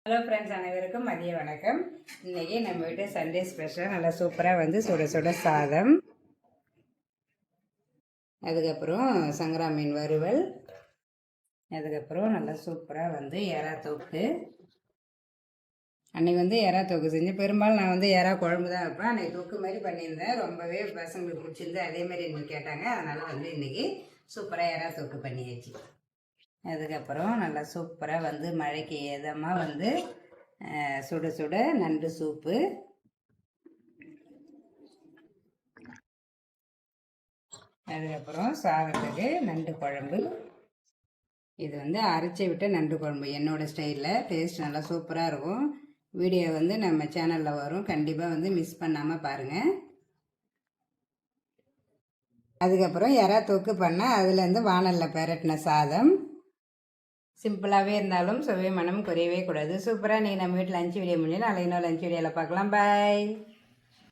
Hello friends, அனைவருக்கும் மதிய வணக்கம். இன்றைக்கி நம்ம வீட்டு சண்டே ஸ்பெஷல் நல்லா சூப்பராக வந்து சுட சுட சாதம், அதுக்கப்புறம் சங்கரா மீன் வறுவல், அதுக்கப்புறம் நல்லா சூப்பராக வந்து எறா தொக்கு. அன்றைக்கி வந்து எறா தொக்கு செஞ்சு, பெரும்பாலும் நான் வந்து எறா குழம்பு தான் வைப்பேன். அன்றைக்கி தொக்கு மாதிரி பண்ணியிருந்தேன். ரொம்பவே பசங்களுக்கு பிடிச்சிருந்து அதேமாதிரி இன்னைக்கு கேட்டாங்க. அதனால் வந்து இன்றைக்கி சூப்பராக எறா தொக்கு பண்ணியாச்சு. அதுக்கப்புறம் நல்லா சூப்பராக வந்து மழைக்கு எதமாக வந்து சுட சுட நண்டு சூப்பு, அதுக்கப்புறம் சாதத்துக்கு நண்டு குழம்பு. இது வந்து அரைச்சி விட்ட நண்டு குழம்பு என்னோடய ஸ்டைலில். டேஸ்ட் நல்லா சூப்பராக இருக்கும். வீடியோ வந்து நம்ம சேனலில் வரும், கண்டிப்பாக வந்து மிஸ் பண்ணாமல் பாருங்கள். அதுக்கப்புறம் எறா தொக்கு பண்ணால் அதுலேருந்து வானலில் பெரட்டின சாதம். சிம்பிளாகவே இருந்தாலும் சுவை மனம் குறையவே கூடாது. சூப்பராக நீங்கள் நம்ம வீட்டில் லஞ்ச் வீடியோ முடியும். நாளைக்கு இன்னும் லஞ்ச் வீடியோவில் பார்க்கலாம். பாய்.